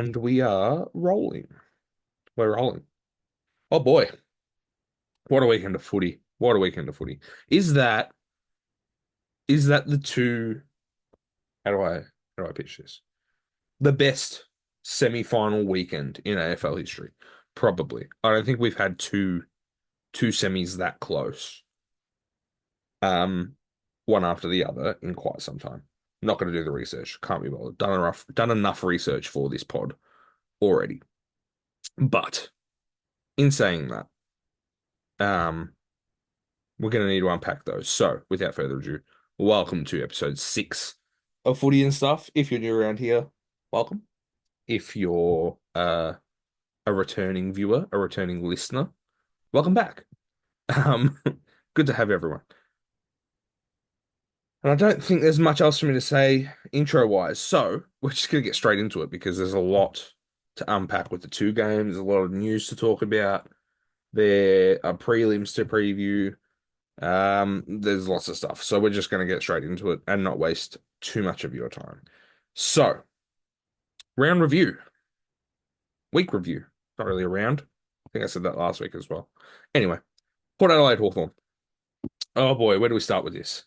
And we are rolling. We're rolling. Oh boy, what a weekend of footy. What a weekend of footy. Is that is that the two how do I pitch this? The best semi-final weekend in AFL history? Probably. I don't think we've had two semis that close. Um, one after the other in quite some time. Not going to do the research. Can't be bothered. Done enough research for this pod already. But in saying that, um, we're going to need to unpack those. So, without further ado, welcome to episode 6 of Footy and Stuff. If you're new around here, welcome. If you're a returning viewer, a returning listener, welcome back. Um, Good to have everyone. And I don't think there's much else for me to say intro wise. So, we're just going to get straight into it because there's a lot to unpack with the two games. There's a lot of news to talk about. There are prelims to preview. There's lots of stuff. So we're just going to get straight into it and not waste too much of your time. So, round review, week review. Not really a round. I think I said that last week as well. Anyway, Port Adelaide Hawthorn. Oh boy, where do we start with this?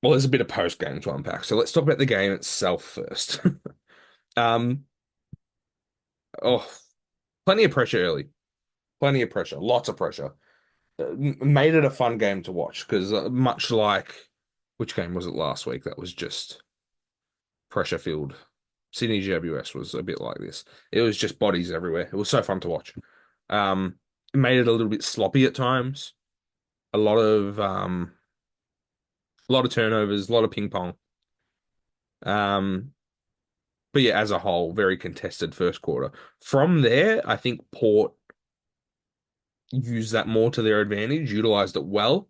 Well, there's a bit of post game to unpack. So let's talk about the game itself first. Um, oh, plenty of pressure early. Plenty of pressure. Lots of pressure. Made it a fun game to watch because much like which game was it last week that was just pressure filled. Sydney GWS was a bit like this. It was just bodies everywhere. It was so fun to watch. It made it a little bit sloppy at times. A lot of turnovers, a lot of ping pong. Um, but yeah, as a whole, very contested first quarter. From there, I think Port used that more to their advantage, utilized it well.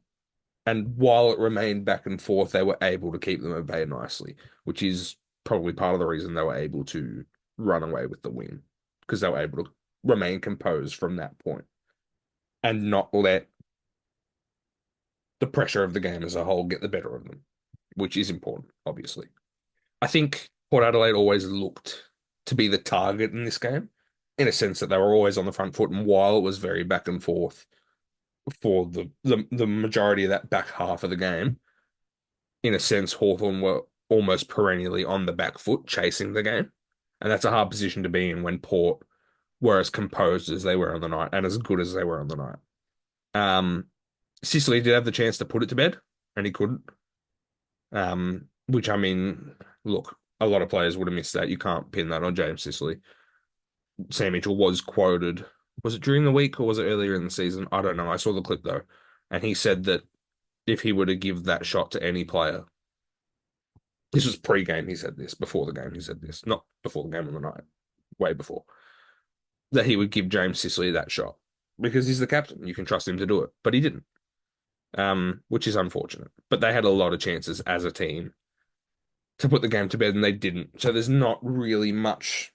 And while it remained back and forth, they were able to keep them at bay nicely, which is probably part of the reason they were able to run away with the win because they were able to remain composed from that point and not let the pressure of the game as a whole get the better of them, which is important, obviously. I think Port Adelaide always looked to be the target in this game, in a sense that they were always on the front foot, and while it was very back and forth for the majority of that back half of the game, in a sense, Hawthorn were almost perennially on the back foot chasing the game. And that's a hard position to be in when Port were as composed as they were on the night and as good as they were on the night. Um, Sicily did have the chance to put it to bed, and he couldn't. Which I mean, look, a lot of players would have missed that. You can't pin that on James Sicily. Sam Mitchell was quoted. Was it during the week or was it earlier in the season? I don't know. I saw the clip though, and he said that if he were to give that shot to any player, this was pre-game. He said this before the game. He said this, not before the game on the night, way before, that he would give James Sicily that shot because he's the captain. You can trust him to do it, but he didn't. Which is unfortunate. But they had a lot of chances as a team to put the game to bed, and they didn't. So there's not really much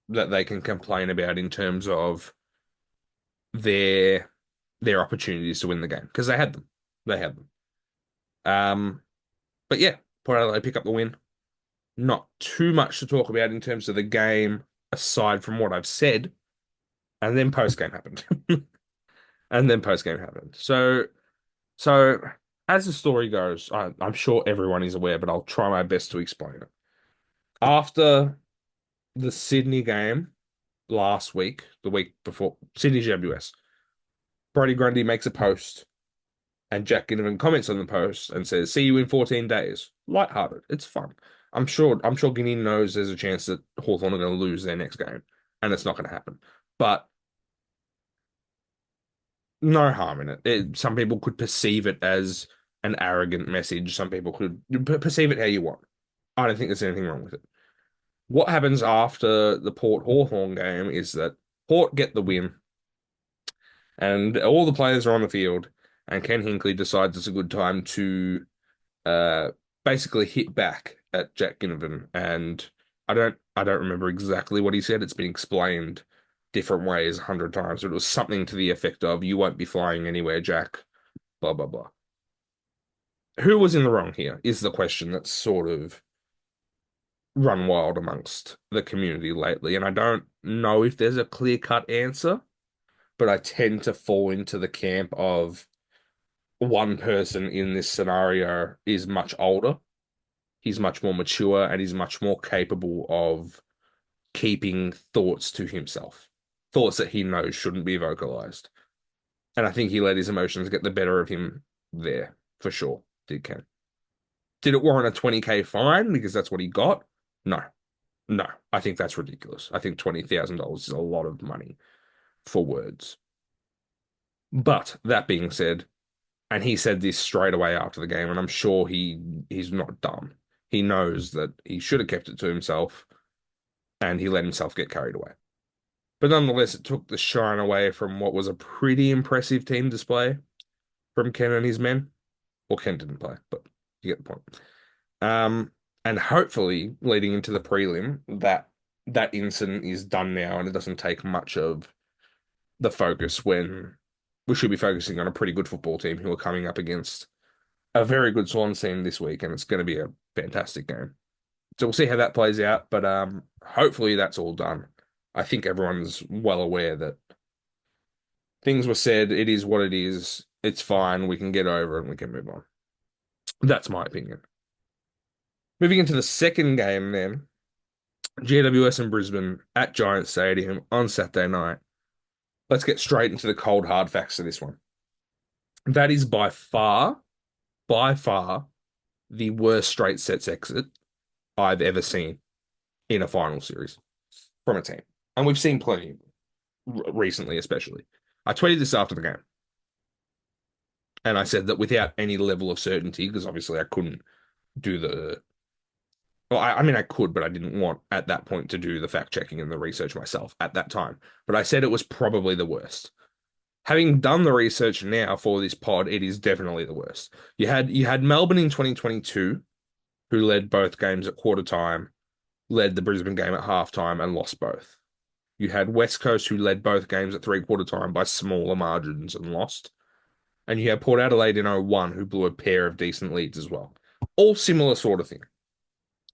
that they can complain about in terms of their their opportunities to win the game because they had them. They had them. But yeah, Port Adelaide pick up the win. Not too much to talk about in terms of the game aside from what I've said. And then post game happened. And then post game happened. So as the story goes, I'm sure everyone is aware, but I'll try my best to explain it. After the Sydney game last week, the week before, Sydney GWS, Brodie Grundy makes a post and Jack Ginnivan comments on the post and says, "See you in 14 days." Lighthearted. It's fun. I'm sure Guinea knows there's a chance that Hawthorn are going to lose their next game, and it's not going to happen. But no harm in it. Some people could perceive it as an arrogant message. Some people could perceive it how you want. I don't think there's anything wrong with it. What happens after the Port Hawthorn game is that Port get the win, and all the players are on the field, and Ken Hinkley decides it's a good time to uh, basically hit back at Jack Ginnivan. And I don't remember exactly what he said. It's been explained different ways 100 times, but it was something to the effect of "You won't be flying anywhere, Jack." Blah blah blah. Who was in the wrong here is the question that's sort of run wild amongst the community lately. And I don't know if there's a clear-cut answer, but I tend to fall into the camp of one person in this scenario is much older, he's much more mature, and he's much more capable of keeping thoughts to himself, thoughts that he knows shouldn't be vocalized. And I think he let his emotions get the better of him there, for sure. Did Ken. Did it warrant a 20K fine because that's what he got? No. No. I think that's ridiculous. I think $20,000 is a lot of money for words. But that being said, and he said this straight away after the game, and I'm sure he's not dumb. He knows that he should have kept it to himself, and he let himself get carried away. But nonetheless, it took the shine away from what was a pretty impressive team display from Ken and his men. Well, Ken didn't play, but you get the point. And hopefully, leading into the prelim, that incident is done now, and it doesn't take much of the focus when we should be focusing on a pretty good football team who are coming up against a very good Swans team this week, and it's going to be a fantastic game. So we'll see how that plays out, but hopefully that's all done. I think everyone's well aware that things were said. It is what it is. It's fine. We can get over it and we can move on. That's my opinion. Moving into the second game then, GWS and Brisbane at Giant Stadium on Saturday night. Let's get straight into the cold hard facts of this one. That is by far, the worst straight sets exit I've ever seen in a final series from a team. And we've seen plenty recently, especially. I tweeted this after the game. And I said that without any level of certainty, because obviously I couldn't do the. Well, I mean, I could, but I didn't want at that point to do the fact checking and the research myself at that time. But I said it was probably the worst. Having done the research now for this pod, it is definitely the worst. You had Melbourne in 2022, who led both games at quarter time, led the Brisbane game at halftime, and lost both. You had West Coast, who led both games at three-quarter time by smaller margins and lost. And you had Port Adelaide in 01, who blew a pair of decent leads as well. All similar sort of thing.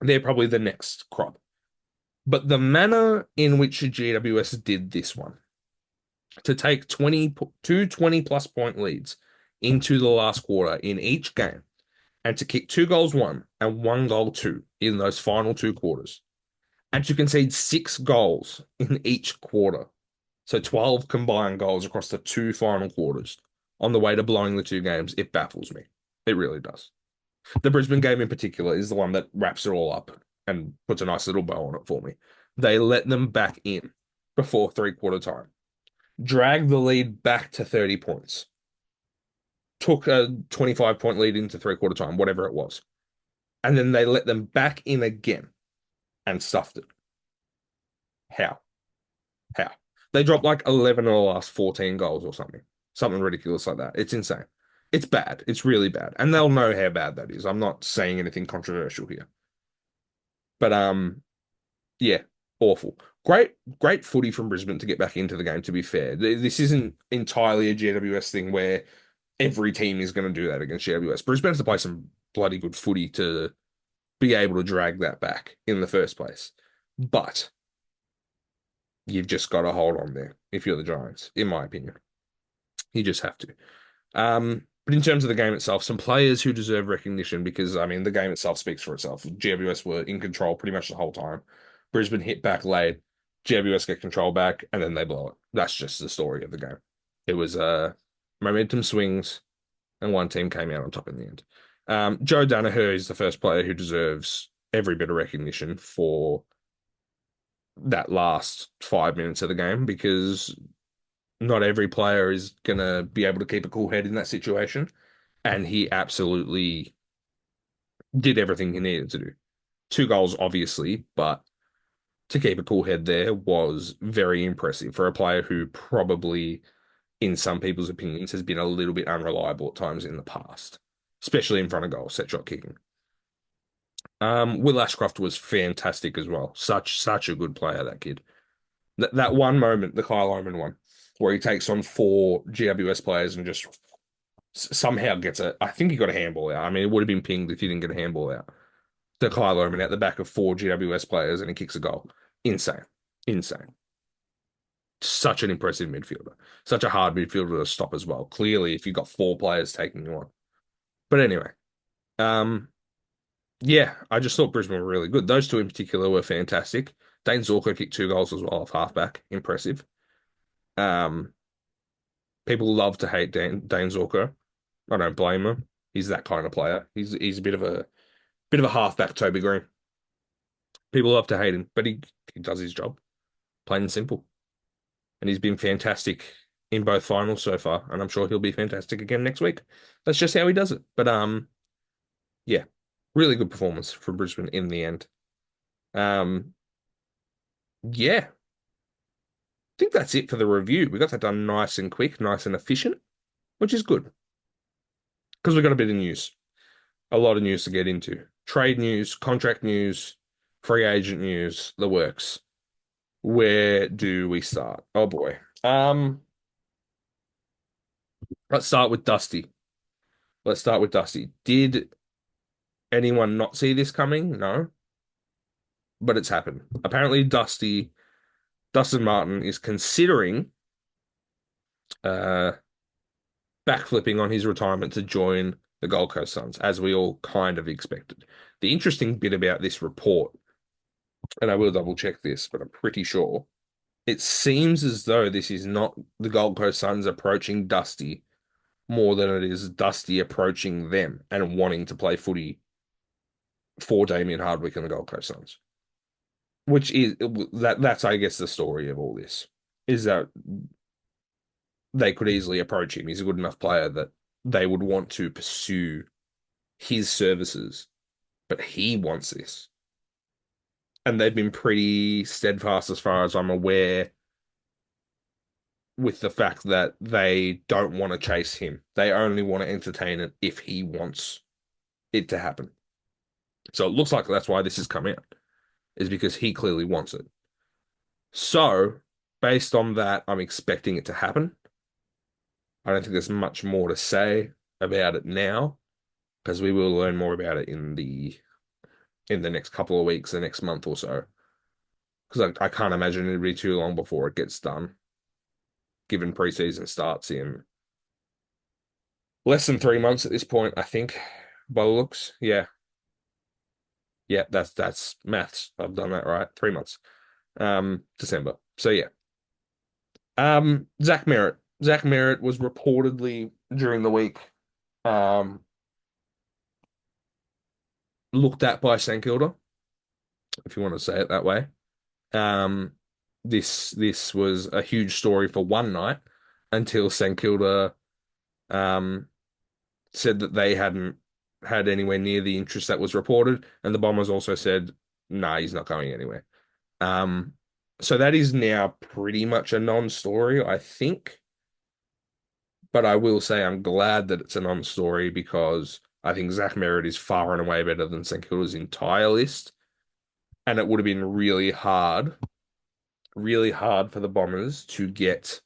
They're probably the next crop. But the manner in which GWS did this one, to take 20+ point leads into the last quarter in each game, and to kick 2 goals 1 and 1 goal 2 in those final 2 quarters, and to concede 6 goals in each quarter. So 12 combined goals across the 2 final quarters on the way to blowing the 2 games, it baffles me. It really does. The Brisbane game in particular is the one that wraps it all up and puts a nice little bow on it for me. They let them back in before three-quarter time, dragged the lead back to 30 points, took a 25-point lead into three-quarter time, whatever it was, and then they let them back in again and stuffed it. How? How? They dropped like 11 of the last 14 goals or something. Something ridiculous like that. It's insane. It's bad. It's really bad. And they'll know how bad that is. I'm not saying anything controversial here. But yeah, awful. Great footy from Brisbane to get back into the game, to be fair. This isn't entirely a GWS thing where every team is going to do that against GWS. Brisbane has to play some bloody good footy to be able to drag that back in the first place. But you've just got to hold on there if you're the Giants, in my opinion. You just have to. But in terms of the game itself, some players who deserve recognition because, I mean, the game itself speaks for itself. GWS were in control pretty much the whole time. Brisbane hit back late. GWS get control back, and then they blow it. That's just the story of the game. It was momentum swings, and one team came out on top in the end. Joe Danaher is the first player who deserves every bit of recognition for that last 5 minutes of the game because not every player is going to be able to keep a cool head in that situation. And he absolutely did everything he needed to do. 2 goals, obviously, but to keep a cool head there was very impressive for a player who probably, in some people's opinions, has been a little bit unreliable at times in the past, especially in front of goal, set shot kicking. Will Ashcroft was fantastic as well. Such a good player, that kid. That one moment, the Kyle Oman one, where he takes on 4 GWS players and just somehow gets I think he got a handball out. I mean, it would have been pinged if he didn't get a handball out. to Kylo Omen at the back of four GWS players and he kicks a goal. Insane. Insane. Such an impressive midfielder. Such a hard midfielder to stop as well. Clearly, if you've got four players taking you on. But anyway, um, yeah, I just thought Brisbane were really good. Those two in particular were fantastic. Dane Zorko kicked two goals as well off halfback. Impressive. Um, People love to hate Dane Zorko. I don't blame him. He's that kind of player. He's a bit of a halfback Toby Green. People love to hate him, but he does his job, plain and simple. And he's been fantastic in both finals so far, and I'm sure he'll be fantastic again next week. That's just how he does it. But yeah, really good performance from Brisbane in the end. Um, yeah, I think that's it for the review. We got that done nice and quick, nice and efficient, which is good because we got a bit of news, a lot of news to get into. Trade news, contract news, free agent news, the works. Where do we start? Oh boy. Let's start with Dusty. Let's start with Dusty. Did anyone not see this coming? No, but it's happened. Apparently, Dustin Martin is considering uh backflipping on his retirement to join the Gold Coast Suns, as we all kind of expected. The interesting bit about this report, and I will double check this, but I'm pretty sure it seems as though this is not the Gold Coast Suns approaching Dusty more than it is Dusty approaching them and wanting to play footy for Damien Hardwick and the Gold Coast Suns. Which is that's I guess the story of all this is that they could easily approach him. He's a good enough player that they would want to pursue his services, but he wants this. And they've been pretty steadfast as far as I'm aware with the fact that they don't want to chase him. They only want to entertain it if he wants it to happen. So it looks like that's why this has come out, is because he clearly wants it. So, based on that, I'm expecting it to happen. I don't think there's much more to say about it now, because we will learn more about it in the next couple of weeks, the next month or so. Because I can't imagine it'd be too long before it gets done, given preseason starts in less than 3 months at this point, I think, by the looks. Yeah. Yeah, that's maths. I've done that right. 3 months. December. So yeah. Zach Merritt. Zach Merritt was reportedly during the week um looked at by St Kilda, if you want to say it that way. Um, this was a huge story for one night until St Kilda um said that they hadn't had anywhere near the interest that was reported, and the Bombers also said, "Nah, he's not going anywhere." Um, so that is now pretty much a non-story, I think. But I will say I'm glad that it's a non-story because I think Zach Merritt is far and away better than St Kilda's entire list, and it would have been really hard for the Bombers to get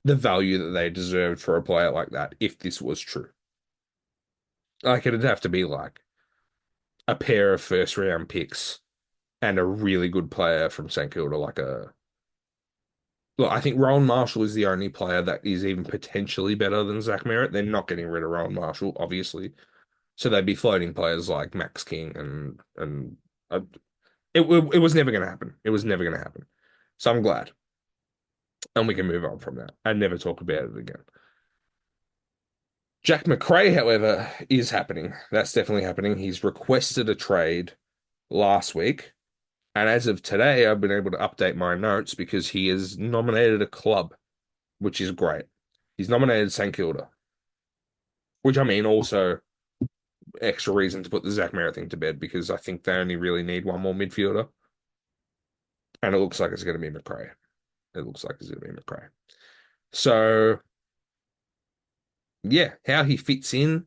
the value that they deserved for a player like that if this was true. Like it'd have to be like a pair of first round picks and a really good player from St Kilda, like a look, I think Rowan Marshall is the only player that is even potentially better than Zach Merritt. They're not getting rid of Rowan Marshall, obviously. So they'd be floating players like Max King and uh, it was never going to happen. It was never going to happen. So I'm glad, and we can move on from that and never talk about it again. Jack McRae, however, is happening. That's definitely happening. He's requested a trade last week. And as of today, I've been able to update my notes because he has nominated a club, which is great. He's nominated St Kilda, which I mean also extra reason to put the Zach Merritt thing to bed because I think they only really need one more midfielder. And it looks like it's going to be McRae. It looks like it's going to be McRae. So, yeah, how he fits in,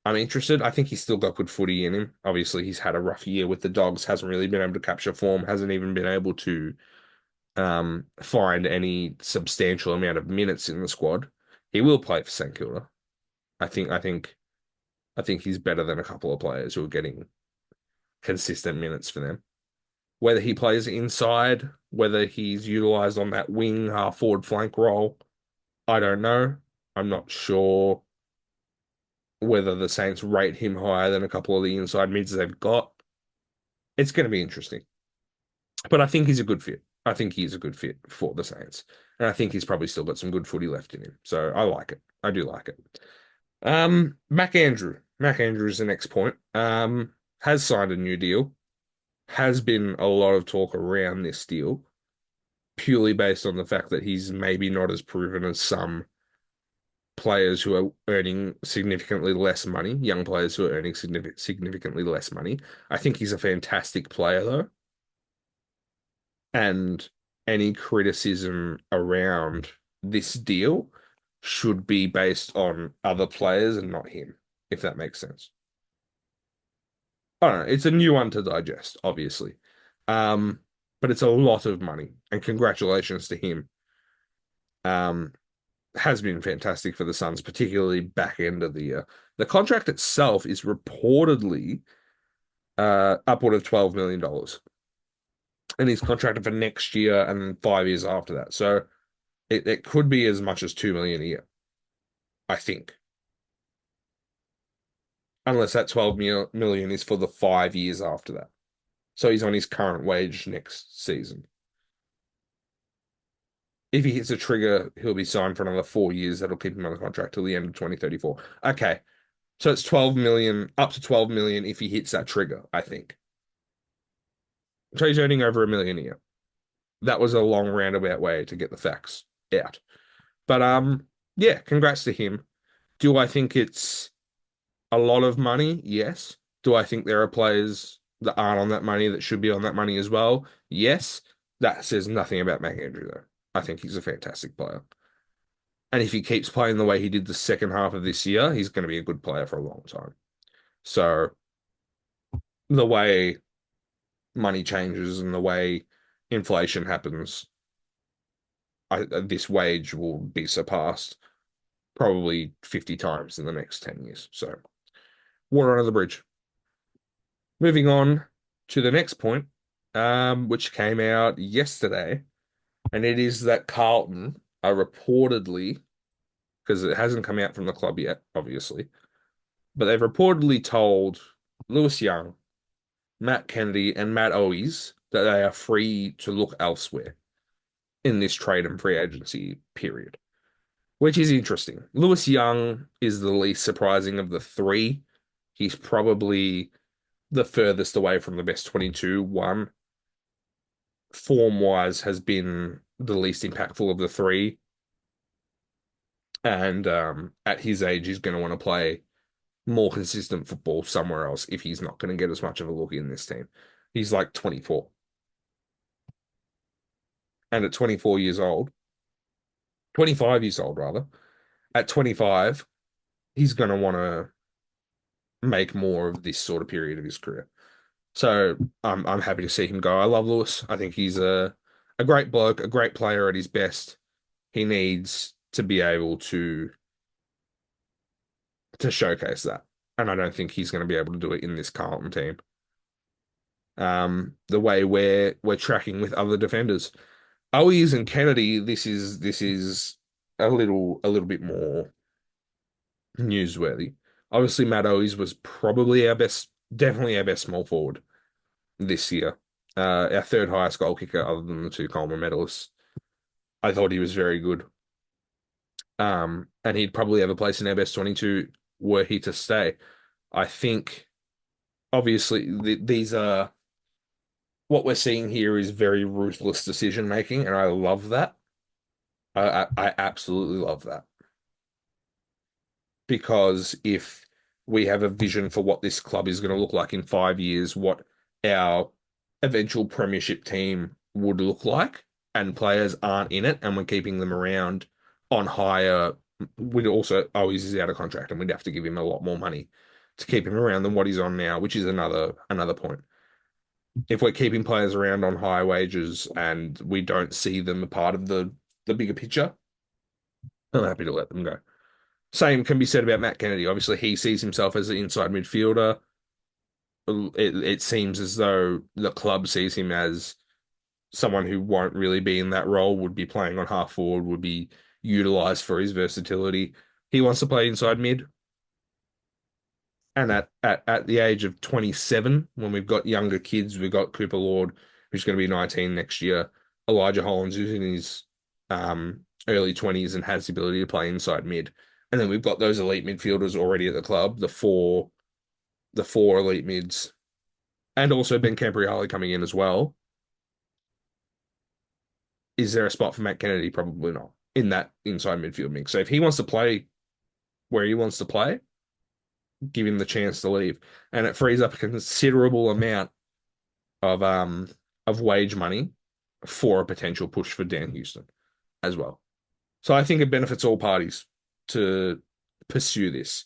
I'm interested. I think he's still got good footy in him. Obviously, he's had a rough year with the Dogs, hasn't really been able to capture form, hasn't even been able to find any substantial amount of minutes in the squad. He will play for St Kilda. I think he's better than a couple of players who are getting consistent minutes for them. Whether he plays inside, whether he's utilized on that wing half forward flank role, I don't know. I'm not sure whether the Saints rate him higher than a couple of the inside mids they've got. It's going to be interesting. But I think he's a good fit. I think he's a good fit for the Saints. And I think he's probably still got some good footy left in him. So I like it. I do like it. Mac Andrew. Mac Andrew is the next point. Has signed a new deal. Has been a lot of talk around this deal, purely based on the fact that he's maybe not as proven as some players who are earning significantly less money, young players who are earning significantly less money. I think he's a fantastic player, though. And any criticism around this deal should be based on other players and not him, if that makes sense. I don't know. It's a new one to digest, obviously. Um, but it's a lot of money, and congratulations to him. Um, has been fantastic for the Suns, particularly back end of the year. The contract itself is reportedly upward of $12 million dollars, and he's contracted for next year and 5 years after that. So it could be as much as 2 million a year, I think. Unless that 12 million is for the 5 years after that. So he's on his current wage next season. If he hits a trigger, he'll be signed for another 4 years. That'll keep him on the contract till the end of 2034. Okay. So it's 12 million, up to 12 million if he hits that trigger, I think. So he's earning over $1 million a year. That was a long roundabout way to get the facts out. But yeah, congrats to him. Do I think it's a lot of money? Yes. Do I think there are players that aren't on that money that should be on that money as well? Yes. That says nothing about Mac Andrew, though. I think he's a fantastic player. And if he keeps playing the way he did the second half of this year, he's going to be a good player for a long time. So the way money changes and the way inflation happens, this wage will be surpassed probably 50 times in the next 10 years. So water under the bridge. Moving on to the next point, which came out yesterday, and it is that Carlton are reportedly, because it hasn't come out from the club yet, obviously, but they've reportedly told Lewis Young, Matt Kennedy, and Matt Owies that they are free to look elsewhere in this trade and free agency period, which is interesting. Lewis Young is the least surprising of the three. He's probably the furthest away from the best 22. One, form-wise, has been the least impactful of the three. And at his age, he's going to want to play more consistent football somewhere else if he's not going to get as much of a look in this team. He's like 24. And at 24 years old, 25 years old rather, at 25, he's going to want to make more of this sort of period of his career. So I'm happy to see him go. I love Lewis. I think he's a great bloke, a great player at his best. He needs to be able to showcase that. And I don't think he's going to be able to do it in this Carlton team. The way we're tracking with other defenders. Owies and Kennedy, this is a little bit more newsworthy. Obviously, Matt Owies was probably definitely our best small forward this year. Our third highest goal kicker, other than the two Coleman medalists. I thought he was very good. And he'd probably have a place in our best 22 were he to stay. I think, obviously, these are what we're seeing here is very ruthless decision making, and I love that. I absolutely love that. Because if we have a vision for what this club is going to look like in 5 years, what our eventual premiership team would look like, and players aren't in it, and we're keeping them around on higher, we'd also always is out of contract, and we'd have to give him a lot more money to keep him around than what he's on now, which is another point. If we're keeping players around on high wages and we don't see them a part of the bigger picture, I'm happy to let them go. Same can be said about Matt Kennedy. Obviously, he sees himself as an inside midfielder. it seems as though the club sees him as someone who won't really be in that role, would be playing on half forward, would be utilized for his versatility. He wants to play inside mid. And at the age of 27, when we've got younger kids, we've got Cooper Lord, who's going to be 19 next year, Elijah Hollins, who's in his early 20s and has the ability to play inside mid. And then we've got those elite midfielders already at the club, the four elite mids, and also Ben Campriale coming in as well. Is there a spot for Matt Kennedy? Probably not in that inside midfield mix. So if he wants to play where he wants to play, give him the chance to leave. And it frees up a considerable amount of wage money for a potential push for Dan Houston as well. So I think it benefits all parties to pursue this.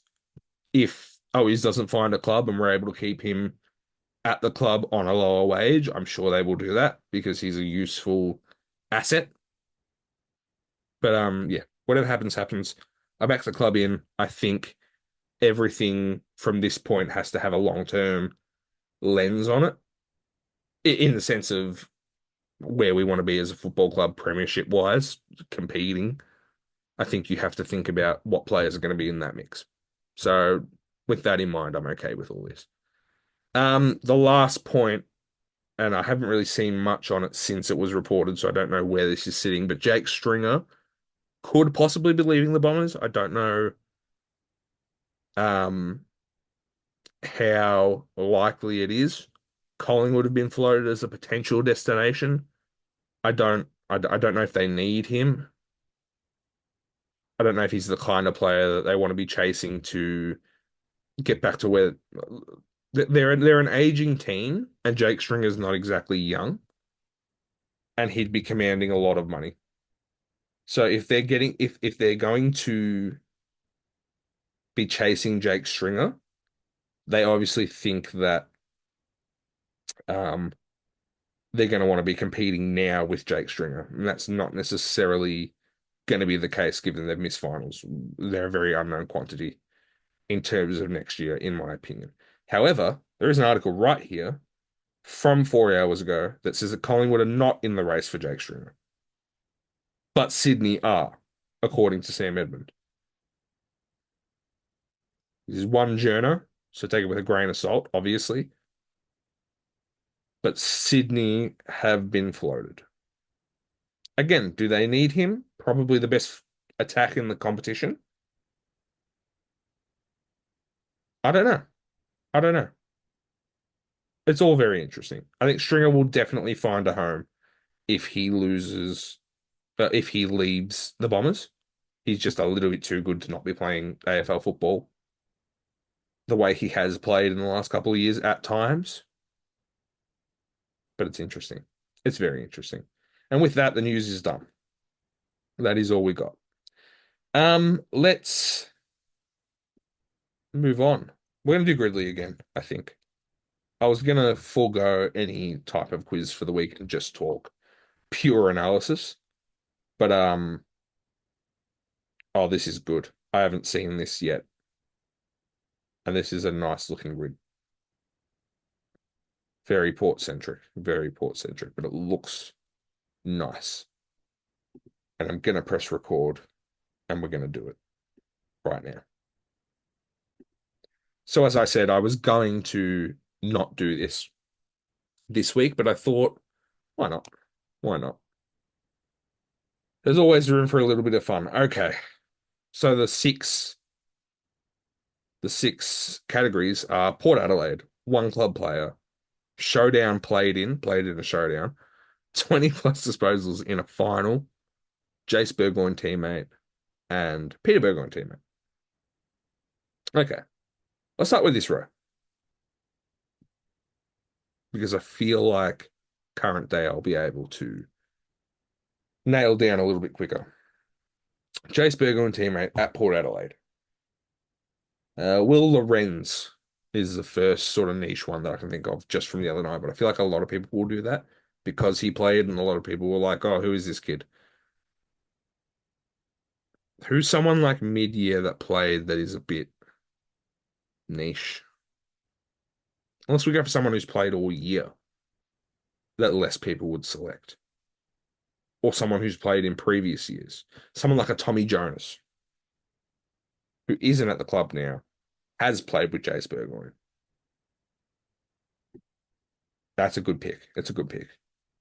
If Owies doesn't find a club and we're able to keep him at the club on a lower wage, I'm sure they will do that because he's a useful asset. But yeah, whatever happens, happens. I back the club in. I think everything from this point has to have a long-term lens on it, in the sense of where we want to be as a football club, premiership wise, competing. I think you have to think about what players are going to be in that mix. So with that in mind, I'm okay with all this. The last point, and I haven't really seen much on it since it was reported, so I don't know where this is sitting, but Jake Stringer could possibly be leaving the Bombers. I don't know um, how likely it is. Collingwood have been floated as a potential destination. I don't know if they need him. I don't know if he's the kind of player that they want to be chasing to get back to where they're an aging team, and Jake Stringer's not exactly young, and he'd be commanding a lot of money. So if they're going to be chasing Jake Stringer, they obviously think that um they're going to want to be competing now with Jake Stringer, and that's not necessarily going to be the case given they've missed finals. They're a very unknown quantity in terms of next year, in my opinion. However, there is an article right here from 4 hours ago that says that Collingwood are not in the race for Jake Stringer, but Sydney are, according to Sam Edmund. This is one journo, so take it with a grain of salt, obviously. But Sydney have been floated. Again, do they need him? Probably the best attack in the competition. I don't know. I don't know. It's all very interesting. I think Stringer will definitely find a home if he loses, if he leaves the Bombers. He's just a little bit too good to not be playing AFL football the way he has played in the last couple of years at times. But it's interesting. It's very interesting. And with that, the news is done. That is all we got. Let's move on. We're gonna do Gridley again, I think. I was gonna forego any type of quiz for the week and just talk pure analysis. But oh, this is good. I haven't seen this yet. And this is a nice looking grid. Very port centric, but it looks nice. And I'm gonna press record and we're gonna do it right now. So as I said, I was going to not do this week, but I thought, why not? Why not? There's always room for a little bit of fun. Okay. So the six categories are Port Adelaide, one club player, showdown played in a showdown, 20 plus disposals in a final, Jace Burgoyne teammate, and Peter Burgoyne teammate. Okay. Let's start with this row because I feel like current day I'll be able to nail down a little bit quicker. Jace Burgoyne teammate at Port Adelaide. Will Lorenz is the first sort of niche one that I can think of just from the other night, but I feel like a lot of people will do that because he played, and a lot of people were like, "Oh, who is this kid?" Who's someone like mid-year that played that is a bit niche? Unless we go for someone who's played all year that less people would select, or someone who's played in previous years. Someone like a Tommy Jonas, who isn't at the club now, has played with Jace Burgoyne. That's a good pick. It's a good pick.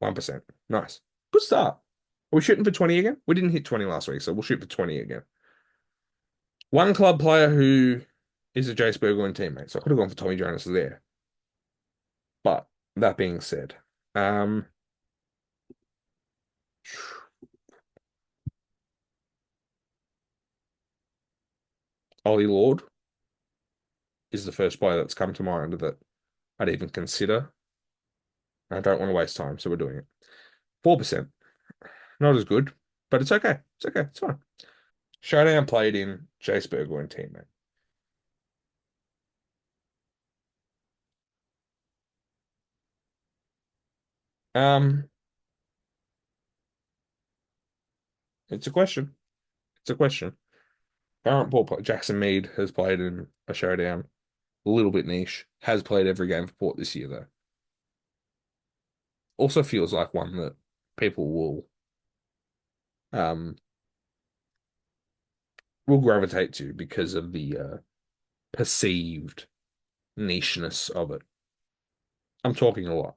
1%. Nice. Good start. Are we shooting for 20 again? We didn't hit 20 last week, so we'll shoot for 20 again. One club player who is a Jace Burgoyne teammate. So I could have gone for Tommy Jonas there. But that being said, um, Ollie Lord is the first player that's come to mind that I'd even consider. I don't want to waste time, so we're doing it. 4%. Not as good, but it's okay. It's okay. It's fine. Showdown played in Jace Burgoyne teammate. Um, it's a question. It's a question. Current ball player Jackson Mead has played in a showdown. A little bit niche. Has played every game for Port this year though. Also feels like one that people um will gravitate to because of the perceived nicheness of it. I'm talking a lot.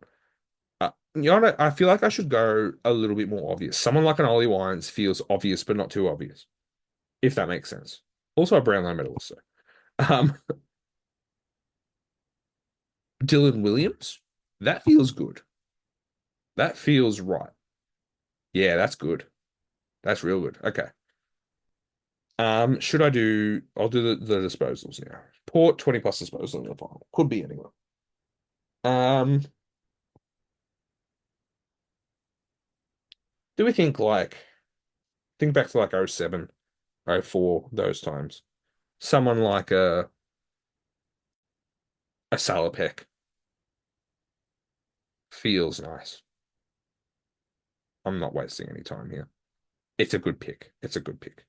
I feel like I should go a little bit more obvious. Someone like an Ollie Wines feels obvious, but not too obvious, if that makes sense. Also a Brownlow medalist, so. Um, Dylan Williams, that feels good. That feels right. Yeah, that's good. That's real good. Okay. Should I do? I'll do the disposals now. Port 20 plus disposal in the final. Could be anyone. Um, do we think like think back to like '07, '04, those times? Someone like a Salopek feels nice. I'm not wasting any time here. It's a good pick. It's a good pick.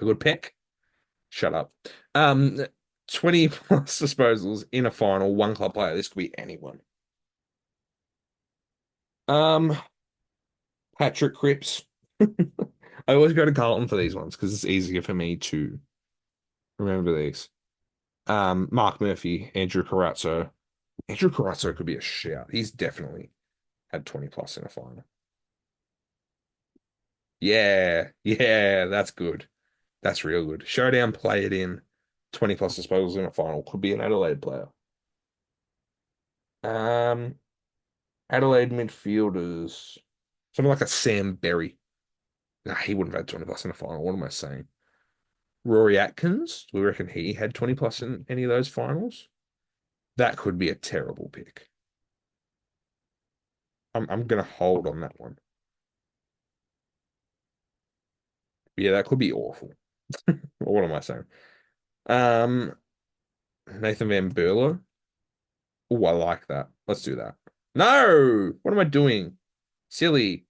A good pick. Shut up. Um, 20 plus disposals in a final, one club player. This could be anyone. Um, Patrick Cripps. I always go to Carlton for these ones because it's easier for me to remember these. Mark Murphy, Andrew Carazzo. Andrew Carazzo could be a shout. He's definitely had 20 plus in a final. Yeah, yeah, that's good. That's real good. Showdown play it in 20 plus disposals in a final. Could be an Adelaide player. Um, Adelaide midfielders. Something like a Sam Berry. Nah, he wouldn't have had 20 plus in a final. What am I saying? Rory Atkins. Do we reckon he had 20 plus in any of those finals? That could be a terrible pick. I'm gonna hold on that one. Yeah, that could be awful. What am I saying? Um, Nathan Van Burler. Oh, I like that. Let's do that. No! What am I doing? Silly.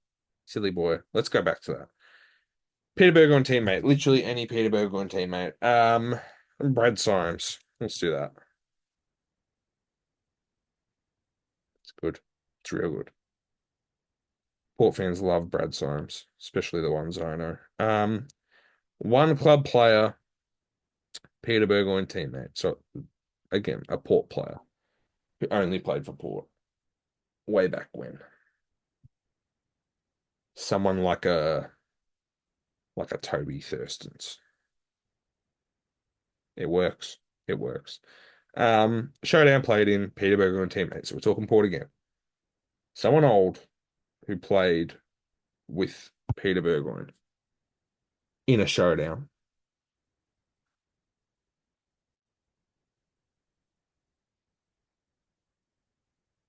Silly boy. Let's go back to that. Peter Bergeron teammate. Literally any Peter Bergeron teammate. Brad Symes. Let's do that. It's good. It's real good. Port fans love Brad Symes, especially the ones I know. One club player, Peter Bergeron teammate. So again, a Port player who only played for Port way back when. Someone like a Toby Thurston's. It works. It works. Showdown played in Peter Bergeron teammate. So we're talking Port again. Someone old who played with Peter Bergeron in a showdown.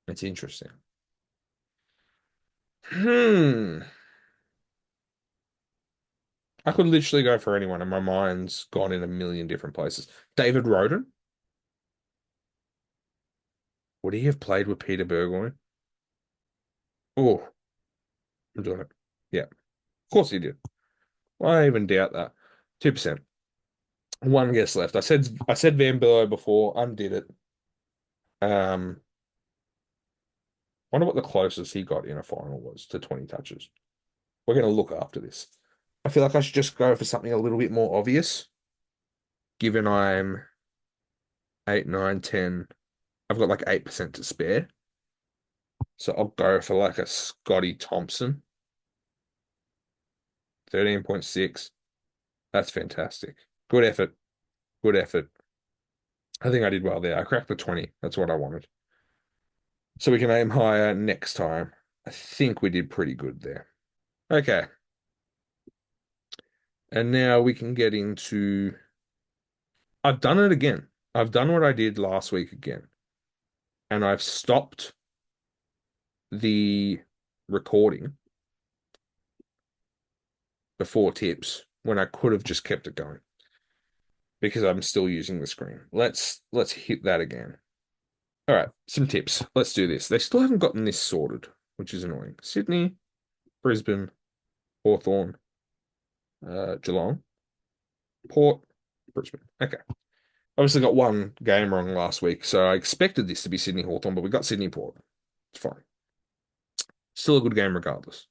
It's interesting. Hmm. I could literally go for anyone, and my mind's gone in a million different places. David Roden, would he have played with Peter Burgoyne? Oh, I'm doing it. Yeah, of course he did. I even doubt that. 2%. One guess left. I said Van Billo before, undid it. Wonder what the closest he got in a final was to 20 touches. We're going to look after this. I feel like I should just go for something a little bit more obvious, given I'm 8, 9, 10. I've got like 8% to spare. So I'll go for like a Scotty Thompson, 13.6. That's fantastic. Good effort. Good effort. I think I did well there. I cracked the 20. That's what I wanted. So we can aim higher next time. I think we did pretty good there. Okay. And now we can get into. I've done it again. I've done what I did last week again. And I've stopped the recording before tips when I could have just kept it going because I'm still using the screen. Let's hit that again. All right, some tips. Let's do this. They still haven't gotten this sorted, which is annoying. Sydney, Brisbane, Hawthorn, Geelong, Port, Brisbane. Okay. Obviously got one game wrong last week, so I expected this to be Sydney Hawthorn, but we got Sydney Port. It's fine. Still a good game regardless.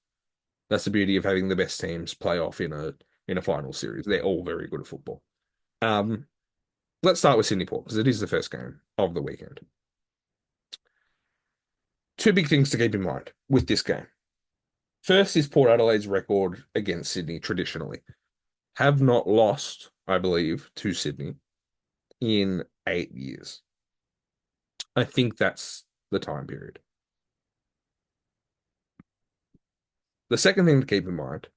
That's the beauty of having the best teams play off in a final series. They're all very good at football. Um, let's start with Sydney Port because it is the first game of the weekend. Two big things to keep in mind with this game. First is Port Adelaide's record against Sydney traditionally. Have not lost, I believe, to Sydney in 8 years. I think that's the time period. The second thing to keep in mind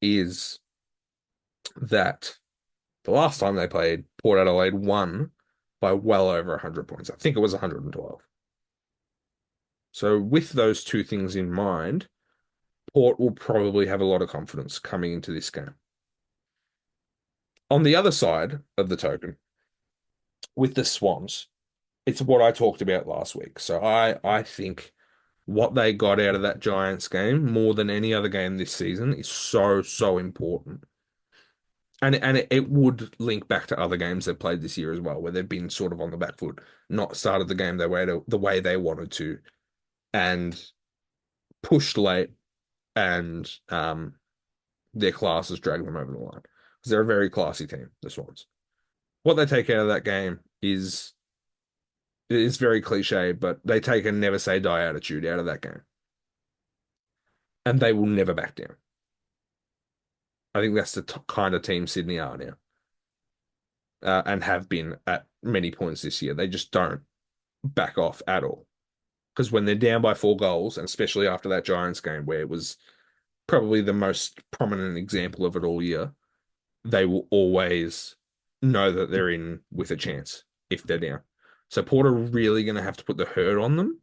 is that the last time they played, Port Adelaide won by well over 100 points. I think it was 112. So with those two things in mind, Port will probably have a lot of confidence coming into this game. On the other side of the token, with the Swans, it's what I talked about last week. So I think what they got out of that Giants game more than any other game this season is so important. And it would link back to other games they've played this year as well, where they've been sort of on the back foot, not started the game the way they wanted to, and pushed late, and their classes dragged them over the line. Because they're a very classy team, the Swans. What they take out of that game is it's very cliche, but they take a never say die attitude out of that game. And they will never back down. I think that's the kind of team Sydney are now, and have been at many points this year. They just don't back off at all. Because when they're down by 4 goals, and especially after that Giants game where it was probably the most prominent example of it all year, they will always know that they're in with a chance if they're down. So Port are really going to have to put the hurt on them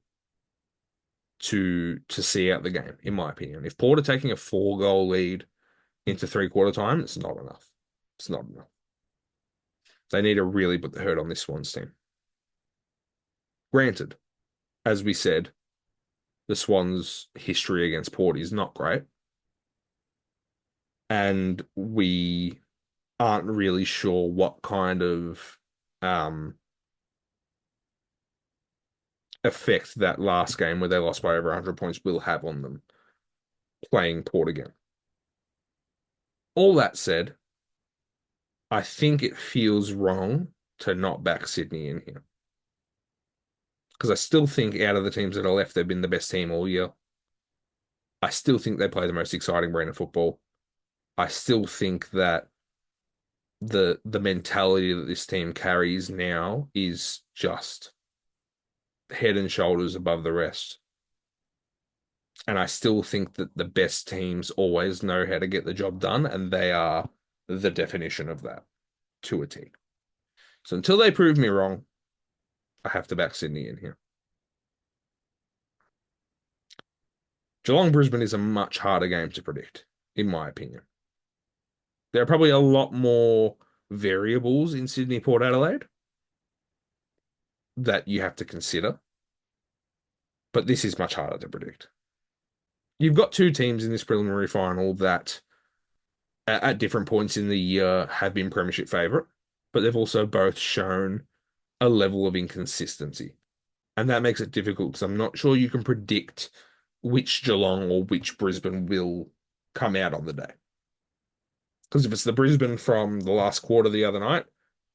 to see out the game, in my opinion. If Port are taking a 4 goal lead into three-quarter time, it's not enough. It's not enough. They need to really put the hurt on this Swans team. Granted, as we said, the Swans' history against Port is not great. And we aren't really sure what kind of effect that last game where they lost by over 100 points will have on them playing Port again. All that said, I think it feels wrong to not back Sydney in here. Because I still think out of the teams that are left, they've been the best team all year. I still think they play the most exciting brand of football. I still think that the mentality that this team carries now is just head and shoulders above the rest. And I still think that the best teams always know how to get the job done, and they are the definition of that to a T. So until they prove me wrong, I have to back Sydney in here. Geelong Brisbane is a much harder game to predict, in my opinion. There are probably a lot more variables in Sydney Port Adelaide that you have to consider, but this is much harder to predict. You've got two teams in this preliminary final that, at different points in the year, have been premiership favourite, but they've also both shown a level of inconsistency. And that makes it difficult because I'm not sure you can predict which Geelong or which Brisbane will come out on the day. Because if it's the Brisbane from the last quarter the other night,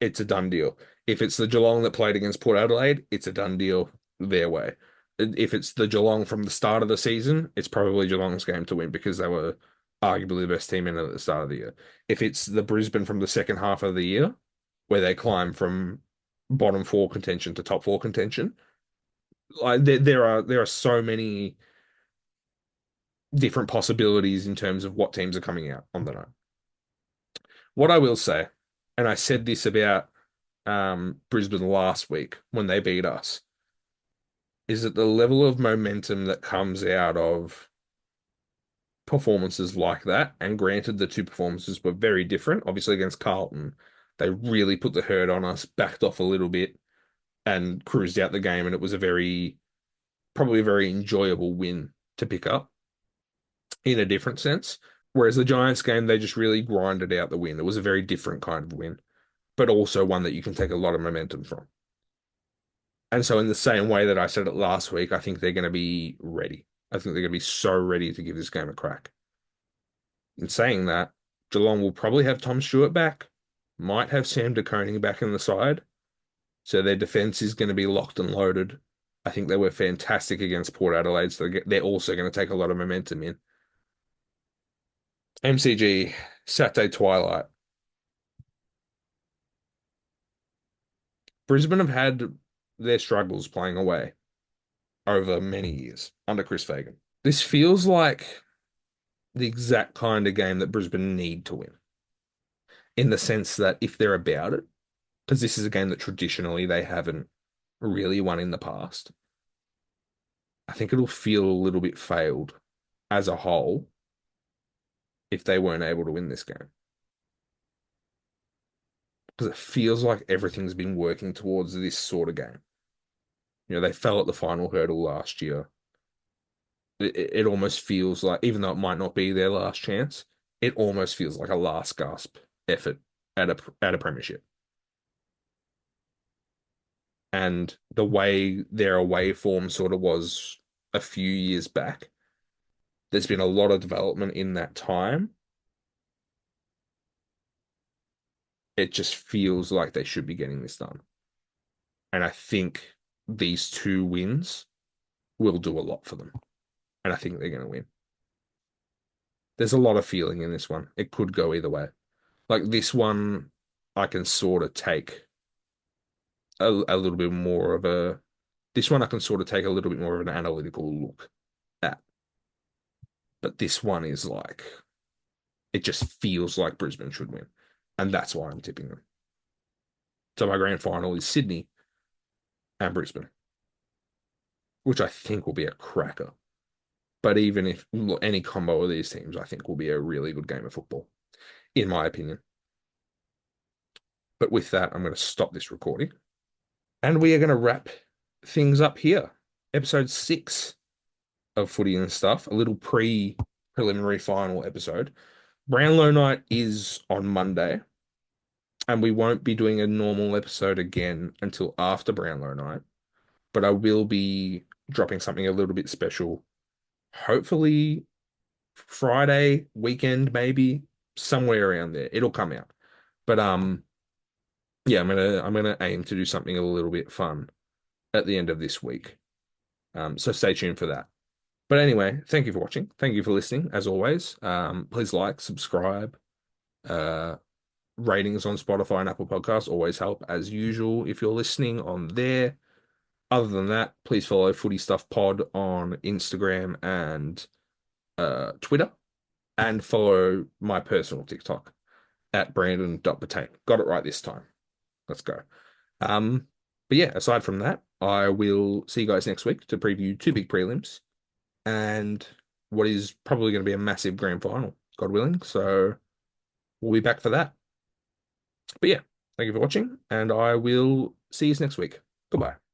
it's a done deal. If it's the Geelong that played against Port Adelaide, it's a done deal their way. If it's the Geelong from the start of the season, it's probably Geelong's game to win because they were arguably the best team in it at the start of the year. If it's the Brisbane from the second half of the year, where they climb from bottom four contention to top four contention, like there are so many different possibilities in terms of what teams are coming out on the night. What I will say, and I said this about Brisbane last week when they beat us, is that the level of momentum that comes out of performances like that, and granted the two performances were very different, obviously against Carlton, they really put the hurt on us, backed off a little bit, and cruised out the game, and it was probably a very enjoyable win to pick up in a different sense. Whereas the Giants game, they just really grinded out the win. It was a very different kind of win, but also one that you can take a lot of momentum from. And so, in the same way that I said it last week, I think they're going to be ready. I think they're going to be so ready to give this game a crack. In saying that, Geelong will probably have Tom Stewart back, might have Sam De Koning back in the side. So their defense is going to be locked and loaded. I think they were fantastic against Port Adelaide, so they're also going to take a lot of momentum in. MCG, Saturday twilight. Brisbane have had their struggles playing away over many years under Chris Fagan. This feels like the exact kind of game that Brisbane need to win, in the sense that if they're about it, because this is a game that traditionally they haven't really won in the past, I think it'll feel a little bit failed as a whole if they weren't able to win this game. Because it feels like everything's been working towards this sort of game. They fell at the final hurdle last year. It almost feels like, even though it might not be their last chance, it almost feels like a last gasp effort at a premiership. And the way their away form sort of was a few years back, there's been a lot of development in that time. It just feels like they should be getting this done. And I think these two wins will do a lot for them. And I think they're going to win. There's a lot of feeling in this one. It could go either way. Like this one, I can sort of take a little bit more of a. This one, I can sort of take a little bit more of an analytical look at. But this one is like, it just feels like Brisbane should win. And that's why I'm tipping them. So my grand final is Sydney and Brisbane, which I think will be a cracker. But even if any combo of these teams, I think will be a really good game of football, in my opinion. But with that, I'm going to stop this recording. And we are going to wrap things up here. Episode 6 of Footy and Stuff, a little preliminary final episode. Brownlow night is on Monday, and we won't be doing a normal episode again until after Brownlow night. But I will be dropping something a little bit special, hopefully Friday weekend, maybe somewhere around there. It'll come out. But yeah, I'm gonna aim to do something a little bit fun at the end of this week. So stay tuned for that. But anyway, thank you for watching. Thank you for listening, as always. Please like, subscribe. Ratings on Spotify and Apple Podcasts always help, as usual, if you're listening on there. Other than that, please follow Footy Stuff Pod on Instagram and Twitter, and follow my personal TikTok at Brandon.Batain. Got it right this time. Let's go. But yeah, aside from that, I will see you guys next week to preview two big prelims and what is probably going to be a massive grand final, God willing. So we'll be back for that. But yeah, thank you for watching, and I will see you next week. Goodbye.